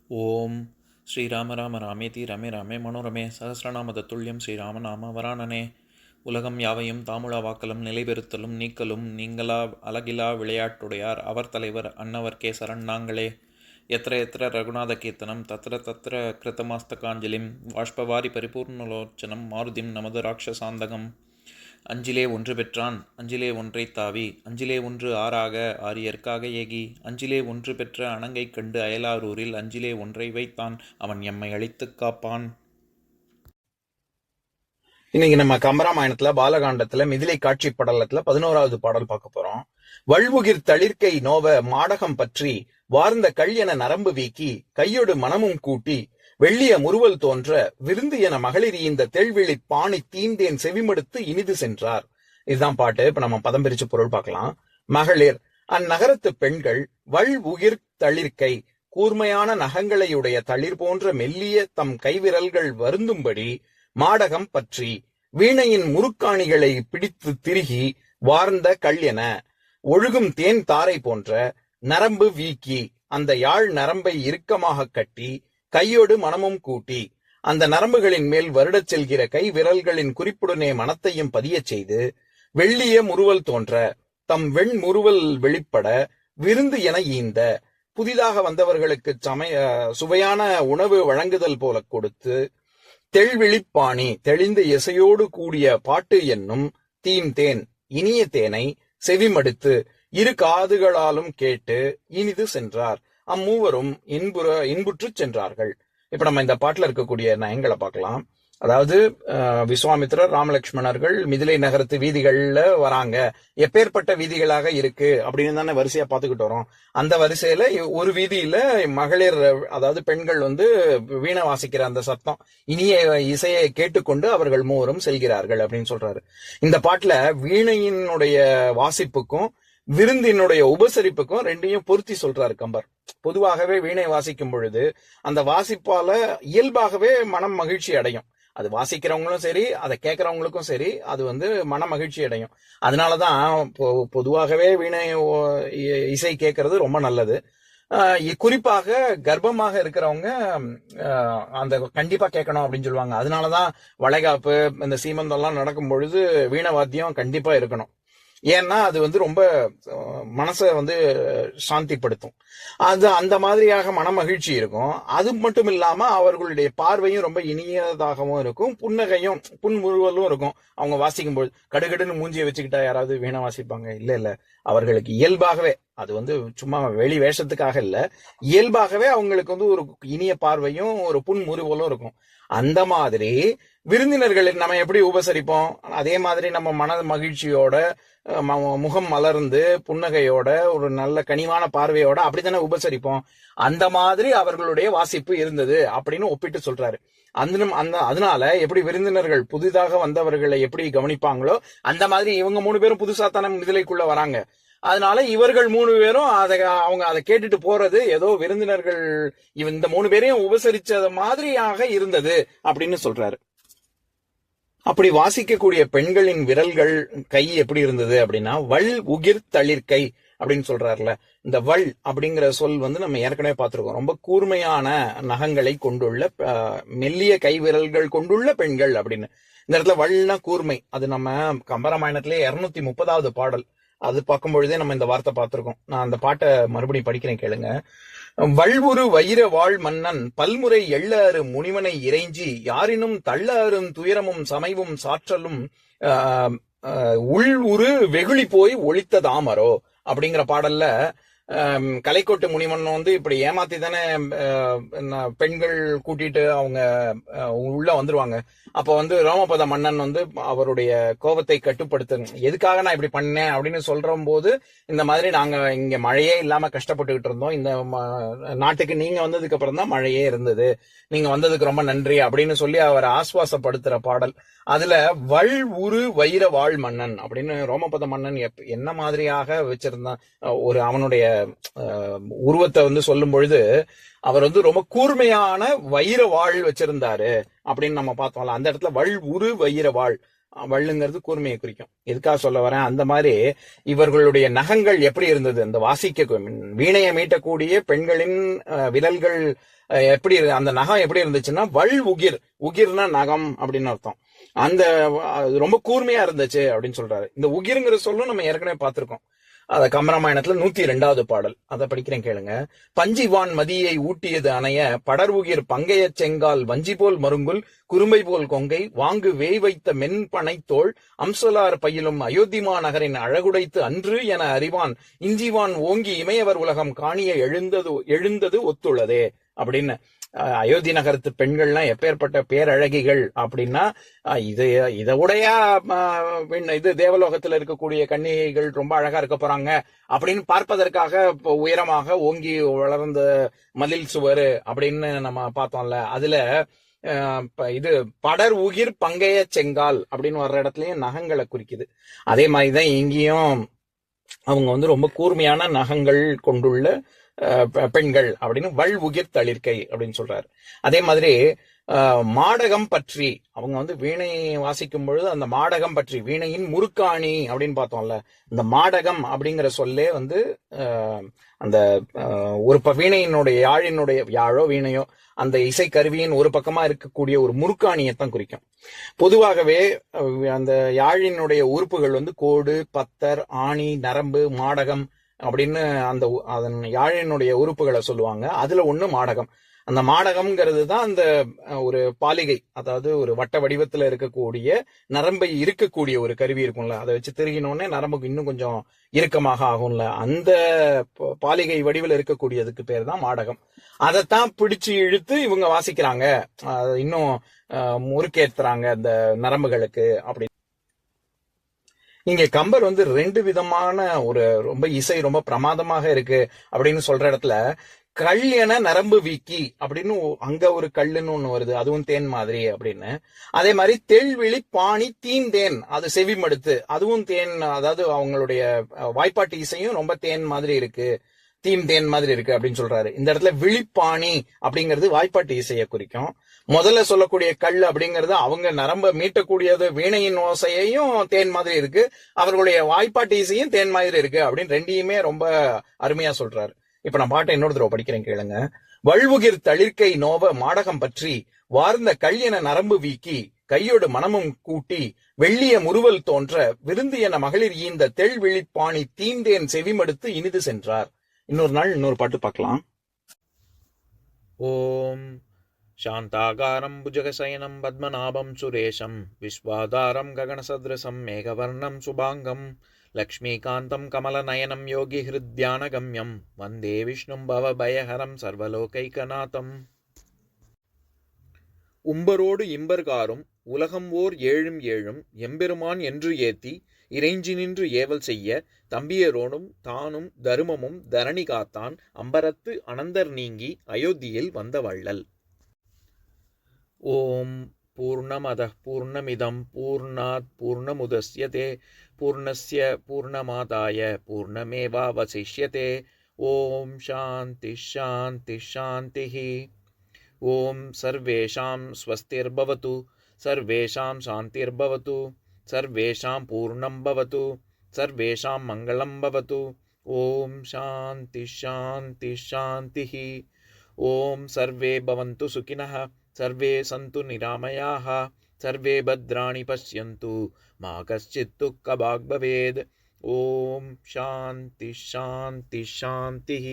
ஓம் ஸ்ரீராம ராம ராமேதி ரமே ராமே மனோரமே சகசிரநாம தத்துல்யம் ஸ்ரீராம நாம வராணனே. உலகம் யாவையும் தாமுழா வாக்கலும் நிலைபெறுத்தலும் நீக்கலும் நீங்களா அழகிலா விளையாட்டுடையார் அவர் தலைவர் அன்னவர் சரண் நாங்களே. எத்திர எத்திர ரகுநாத கீர்த்தனம் தத்திர தத்திர கிருத்தமாஸ்தகாஞ்சலிம் வாஷ்பவாரி பரிபூர்ணலோச்சனம் மாருதிம் நமது ராட்சசாந்தகம். அஞ்சிலே ஒன்று பெற்றான் அஞ்சிலே ஒன்றை தாவி அஞ்சிலே ஒன்று ஆறாக ஆரியர்க்காக ஏகி அஞ்சிலே ஒன்று பெற்ற அணங்கை கண்டு அயலாரூரில் அஞ்சிலே ஒன்றை வைத்தான் அவன் எம்மை அழித்துக் காப்பான். இன்னைக்கு நம்ம கம்பராமாயணத்துல பாலகாண்டத்துல மிதிலை காட்சி படலத்துல 11வது பாடல் பார்க்க போறோம். வள்வுகிர் தளிர்க்கை நோவ மாடகம் பற்றி வார்ந்த கல்யென நரம்பு வீக்கி கையொடு மனமும் கூட்டி வெள்ளிய முறுவல் தோன்ற விருந்து என மகளிர் இந்த தெள்விழி பாணி தீந்தேன் செவிமடுத்து இனிது சென்றார். இதுதான் பாட்டு. இப்ப நம்ம பதம் பிரிச்சு பொருள் பார்க்கலாம். மகளிர் அந்நகரத்து பெண்கள் வள் உகிர் தளிர்க்கை கூர்மையான நகங்களையுடைய தளிர் போன்ற மெல்லிய தம் கைவிரல்கள் வருந்தும்படி மாடகம் பற்றி வீணையின் முறுக்காணிகளை பிடித்து திருகி வார்ந்த கல்யென ஒழுகும் தேன் தாரை போன்ற நரம்பு வீக்கி அந்த யாழ் நரம்பை இறுக்கமாக கட்டி கையோடு மனமும் கூட்டி அந்த நரம்புகளின் மேல் வருடச் செல்கிற கை விரல்களின் குறிப்புடனே மனத்தையும் பதியச் செய்து வெள்ளிய முறுவல் தோன்ற தம் வெண் முறுவல் வெளிப்பட விருந்து என ஈந்த புதிதாக வந்தவர்களுக்கு சுவையான உணவு வழங்குதல் போல கொடுத்து தெள்விழிப்பாணி தெளிந்த இசையோடு கூடிய பாட்டு என்னும் தீந்தேன் இனிய தேனை செவிமடுத்து இரு காதுகளாலும் கேட்டு இனிது சென்றார். அம்மூவரும் இன்புற்று சென்றார்கள். இப்ப நம்ம இந்த பாட்டுல இருக்கக்கூடிய நயங்களை பார்க்கலாம். அதாவது விஸ்வாமித்திரர் ராமலட்சுமணர்கள் மிதிலை நகரத்து வீதிகள்ல வராங்க. எப்பேற்பட்ட வீதிகளாக இருக்கு அப்படின்னு தானே வரிசையா பாத்துக்கிட்டு வரோம். அந்த வரிசையில ஒரு வீதியில மகளிர், அதாவது பெண்கள் வீணை வாசிக்கிற அந்த சத்தம் இனிய இசையை கேட்டுக்கொண்டு அவர்கள் மூவரும் செல்கிறார்கள் அப்படின்னு சொல்றாரு. இந்த பாட்டுல வீணையினுடைய வாசிப்புக்கும் விருந்தினுடைய உபசரிப்புக்கும் ரெண்டையும் பொருத்தி சொல்றாரு கம்பர். பொதுவாகவே வீணை வாசிக்கும் பொழுது அந்த வாசிப்பால இயல்பாகவே மனம் மகிழ்ச்சி அடையும். அது வாசிக்கிறவங்களும் சரி, அதை கேட்கறவங்களுக்கும் சரி, அது மன மகிழ்ச்சி அடையும். அதனாலதான் பொதுவாகவே வீணை இசை கேட்கறது ரொம்ப நல்லது. குறிப்பாக கர்ப்பமாக இருக்கிறவங்க அந்த கண்டிப்பா கேட்கணும் அப்படின்னு சொல்லுவாங்க. அதனாலதான் வளைகாப்பு, இந்த சீமந்தம் எல்லாம் நடக்கும் பொழுது வீணை வாத்தியம் கண்டிப்பா இருக்கணும். ஏன்னா அது ரொம்ப மனசை சாந்திப்படுத்தும். அது அந்த மாதிரியாக மன மகிழ்ச்சி இருக்கும். அது மட்டும் இல்லாம அவர்களுடைய பார்வையும் ரொம்ப இனியதாகவும் இருக்கும், புன்னகையும் புன்முறுவலும் இருக்கும். அவங்க வாசிக்கும் போது கடுகடுன்னு மூஞ்சியை வச்சுக்கிட்டா யாராவது வீணை வாசிப்பாங்க? இல்ல, அவர்களுக்கு இயல்பாகவே அது சும்மா வெளி வேஷத்துக்காக இல்ல, இயல்பாகவே அவங்களுக்கு ஒரு இனிய பார்வையும் ஒரு புன்முறுவலும் இருக்கும். அந்த மாதிரி விருந்தினர்களை நம்ம எப்படி உபசரிப்போம், அதே மாதிரி நம்ம மன மகிழ்ச்சியோட முகம் மலர்ந்து புன்னகையோட ஒரு நல்ல கனிவான பார்வையோட அப்படித்தானே உபசரிப்போம். அந்த மாதிரி அவர்களுடைய வாசிப்பு இருந்தது அப்படின்னு ஒப்பிட்டு சொல்றாரு. அதனால எப்படி விருந்தினர்கள் புதிதாக வந்தவர்களை எப்படி கவனிப்பாங்களோ அந்த மாதிரி இவங்க 3 பேரும் புதுசா தானே மிதிலைக்குள்ள வராங்க. அதனால இவர்கள் 3 பேரும் அவங்க அதை கேட்டுட்டு போறது ஏதோ விருந்தினர்கள் இந்த 3 பேரையும் உபசரிச்சது மாதிரியாக இருந்தது அப்படின்னு சொல்றாரு. அப்படி வாசிக்கக்கூடிய பெண்களின் விரல்கள் கை எப்படி இருந்தது அப்படின்னா வள் உகிர் தளிர்க்கை அப்படின்னு சொல்றாருல. இந்த வள் அப்படிங்கிற சொல் நம்ம ஏற்கனவே பார்த்திருக்கோம். ரொம்ப கூர்மையான நகங்களை கொண்டுள்ள மெல்லிய கை விரல்கள் கொண்டுள்ள பெண்கள் அப்படின்னு. இந்த இடத்துல வள்னா கூர்மை. அது நம்ம கம்பராமாயணத்திலே 230வது பாடல் அது பார்க்கும் பொழுதே நம்ம இந்த வார்த்தை பார்த்திருக்கோம். நான் அந்த பாட்டை மறுபடியும் படிக்கிறேன், கேளுங்க. வள்வுரு வைர வாழ் மன்னன் பல்முறை எள்ளாறு முனிவனை இறைஞ்சி யாரினும் தள்ளாறும் துயரமும் சமைவும் சாற்றலும் உள் உரு வெகுளி போய் ஒழித்ததாமரோ அப்படிங்கிற பாடல்ல கலைக்கோட்டு முனிவன் இப்படி ஏமாத்தி தானே பெண்கள் கூட்டிட்டு அவங்க உள்ள வந்துருவாங்க. அப்ப ரோமபத மன்னன் அவருடைய கோபத்தை கட்டுப்படுத்த எதுக்காக நான் இப்படி பண்ணேன் அப்படின்னு சொல்ற போது இந்த மாதிரி நாங்க இங்க மழையே இல்லாம கஷ்டப்பட்டுக்கிட்டு இருந்தோம், இந்த நாட்டுக்கு நீங்க வந்ததுக்கு அப்புறம் தான் மழையே இருந்தது, நீங்க வந்ததுக்கு ரொம்ப நன்றி அப்படின்னு சொல்லி அவரை ஆஸ்வாசப்படுத்துற பாடல். அதுல வள் உரு வைர வாழ் மன்னன் அப்படின்னு ரோமபத மன்னன் என்ன மாதிரியாக வச்சிருந்தான், ஒரு அவனுடைய உருவத்தை சொல்லும் பொழுது அவர் ரொம்ப கூர்மையான வைர வாழ் வச்சிருந்தாரு அப்படின்னு நம்ம பார்த்தோம்ல. அந்த இடத்துல வள் உரு வைர வாழ் வள்ளுங்கிறது கூர்மையை குறிக்கும். எதுக்காக சொல்ல வரேன், அந்த மாதிரி இவர்களுடைய நகங்கள் எப்படி இருந்தது, அந்த வாசிக்க வீணையை மீட்டக்கூடிய பெண்களின் விரல்கள் எப்படி அந்த நகம் எப்படி இருந்துச்சுன்னா உகிர்னா நகம் அப்படின்னு அர்த்தம். அந்த ரொம்ப கூர்மையா இருந்துச்சு அப்படின்னு சொல்றாரு. இந்த உகிர்ங்கிற சொல்லும் நம்ம ஏற்கனவே பார்த்திருக்கோம். அத கம்பராமாயணத்துல 102வது பாடல், அதை படிக்கிறேன் கேளுங்க. பஞ்சிவான் மதியை ஊட்டியது அணைய படர்வுகிர் பங்கைய செங்கால் வஞ்சி போல் மருங்குல் குறும்பை போல் கொங்கை வாங்கு வேய் வைத்த மென்பனை தோள் அம்சலார் பயிலும் அயோத்திமா நகரின் அழகுடைத்து அன்று என அறிவான் இஞ்சிவான் ஓங்கி இமையவர் உலகம் காணிய எழுந்தது ஒத்துள்ளதே அப்படின்னு. அயோத்தி நகரத்து பெண்கள்லாம் எப்பேற்பட்ட பேரழகிகள் அப்படின்னா, இதை உடையா இது தேவலோகத்துல இருக்கக்கூடிய கன்னிகைகள் ரொம்ப அழகா இருக்க போறாங்க அப்படின்னு பார்ப்பதற்காக உயரமாக ஓங்கி வளர்ந்த மதில் சுவர் அப்படின்னு நம்ம பார்த்தோம்ல. அதுல இது படர் உகிர் பங்கைய செங்கால் அப்படின்னு வர்ற இடத்துலயும் நகங்களை குறிக்குது. அதே மாதிரிதான் இங்கேயும் அவங்க ரொம்ப கூர்மையான நகங்கள் கொண்டுள்ள பெண்கள் அப்படின்னு உகிர் தளிர்க்கை அப்படின்னு சொல்றாரு. அதே மாதிரி மாடகம் பற்றி அவங்க வீணை வாசிக்கும் பொழுது அந்த மாடகம் பற்றி வீணையின் முறுக்காணி அப்படின்னு பார்த்தோம்ல. இந்த மாடகம் அப்படிங்கிற சொல்லே அந்த ஒரு வீணையினுடைய யாழோ வீணையோ அந்த இசை கருவியின் ஒரு பக்கமா இருக்கக்கூடிய ஒரு முறுக்காணியத்தான் குறிக்கும். பொதுவாகவே அந்த யாழினுடைய உறுப்புகள் கோடு, பத்தர், ஆணி, நரம்பு, மாடகம் அப்படின்னு அதன் யாழினுடைய உறுப்புகளை சொல்லுவாங்க. அதுல ஒண்ணு மாடகம். அந்த மாடகம்ங்கிறது தான் அந்த ஒரு பாலிகை, அதாவது ஒரு வட்ட வடிவத்துல இருக்கக்கூடிய நரம்பை இருக்கக்கூடிய ஒரு கருவி இருக்கும்ல, அதை வச்சு திருகினோடனே நரம்புக்கு இன்னும் கொஞ்சம் இறுக்கமாக ஆகும்ல, அந்த பாலிகை வடிவில் இருக்கக்கூடியதுக்கு பேர் தான் மாடகம். அதைத்தான் பிடிச்சு இழுத்து இவங்க வாசிக்கிறாங்க, இன்னும் முறுக்கேத்துறாங்க அந்த நரம்புகளுக்கு அப்படி. இங்க கம்பர் 2 விதமான ஒரு ரொம்ப இசை ரொம்ப பிரமாதமாக இருக்கு அப்படின்னு சொல்ற இடத்துல கல் என நரம்பு வீக்கி அப்படின்னு அங்க ஒரு கல்லுன்னு ஒண்ணு வருது, அதுவும் தேன் மாதிரி அப்படின்னு. அதே மாதிரி தெள்விழி பாணி தீந்தேன், அது செவிமடுத்து, அதுவும் தேன், அதாவது அவங்களுடைய வாய்ப்பாட்டு இசையும் ரொம்ப தேன் மாதிரி இருக்கு, தேன் மாதிரி இருக்கு அப்படின்னு சொல்றாரு. இந்த இடத்துல விழிப்பாணி அப்படிங்கிறது வாய்ப்பாட்டு இசையை குறிக்கும். முதல்ல சொல்லக்கூடிய கல் அப்படிங்கிறது அவங்க நரம்ப மீட்டக்கூடியது வீணையின் ஓசையையும் தேன் மாதிரி இருக்கு, அவர்களுடைய வாய்ப்பாட்டு இசையும் தேன் மாதிரி இருக்கு அப்படின்னு ரெண்டையுமே ரொம்ப அருமையா சொல்றாரு. இப்ப நான் பாட்டை இன்னொரு தடவை படிக்கிறேன் கேளுங்க. வள்வுகிர் தளிர்க்கை நோவ மாடகம் பற்றி வார்ந்த கல்யன நரம்பு வீக்கி கையோடு மனமும் கூட்டி வெள்ளிய முறுவல் தோன்ற விருந்து என மகளிர் ஈந்த தெள் விழிப்பாணி தீந்தேன் செவிமடுத்து இனிது சென்றார். இன்னொரு நாள் இன்னொரு பாட்டு பார்க்கலாம். ஓம் சாந்தாகாரம் புஜகசயனம் பத்மநாபம் சுரேஷம் விஸ்வாதாரம் ககனசத்ரசம் மேகவர்ணம் சுபாங்கம் லக்ஷ்மீகாந்தம் கமலநயனம் யோகி ஹிருத்யானகம்யம் வந்தே விஷ்ணும் பவபயஹரம் சர்வலோகைகநாதம். உம்பரோடு இம்பர்காரும் உலகம் ஓர் ஏழும் ஏழும் எம்பெருமான் என்று ஏத்தி இறைஞ்சி நின்று ஏவல் செய்ய தம்பியரோடும் தானும் தருமமும் தரணி காத்தான் அம்பரத்து அனந்தர் நீங்கி அயோத்தியில் வந்த வள்ளல். ஓம் பூர்ணமதః பூர்ணமிதம் பூர்ணாத் பூர்ணமுதஸ்யதே பூர்ணஸ்ய பூர்ணமாதாய பூர்ணமேவாவசிஷ்யதே. ஓம் சாந்தி சாந்தி சாந்திः. ஓம் சர்வேஷாம் ஸ்வஸ்திர்பவது சர்வேஷாம் சாந்திர்பவது சர்வேஷாம் பூர்ணம் பவது சர்வேஷாம் மங்களம் பவது. ஓம் சாந்தி சாந்தி சாந்திः. ஓம் சர்வே பவந்து சுகினः சர்வே சந்து நிராமயாः சர்வே பத்ராணி பஷ்யந்து மா கஷ்சித் துக்கபாக் பவேத். ஓம் சாந்தி சாந்தி சாந்திः.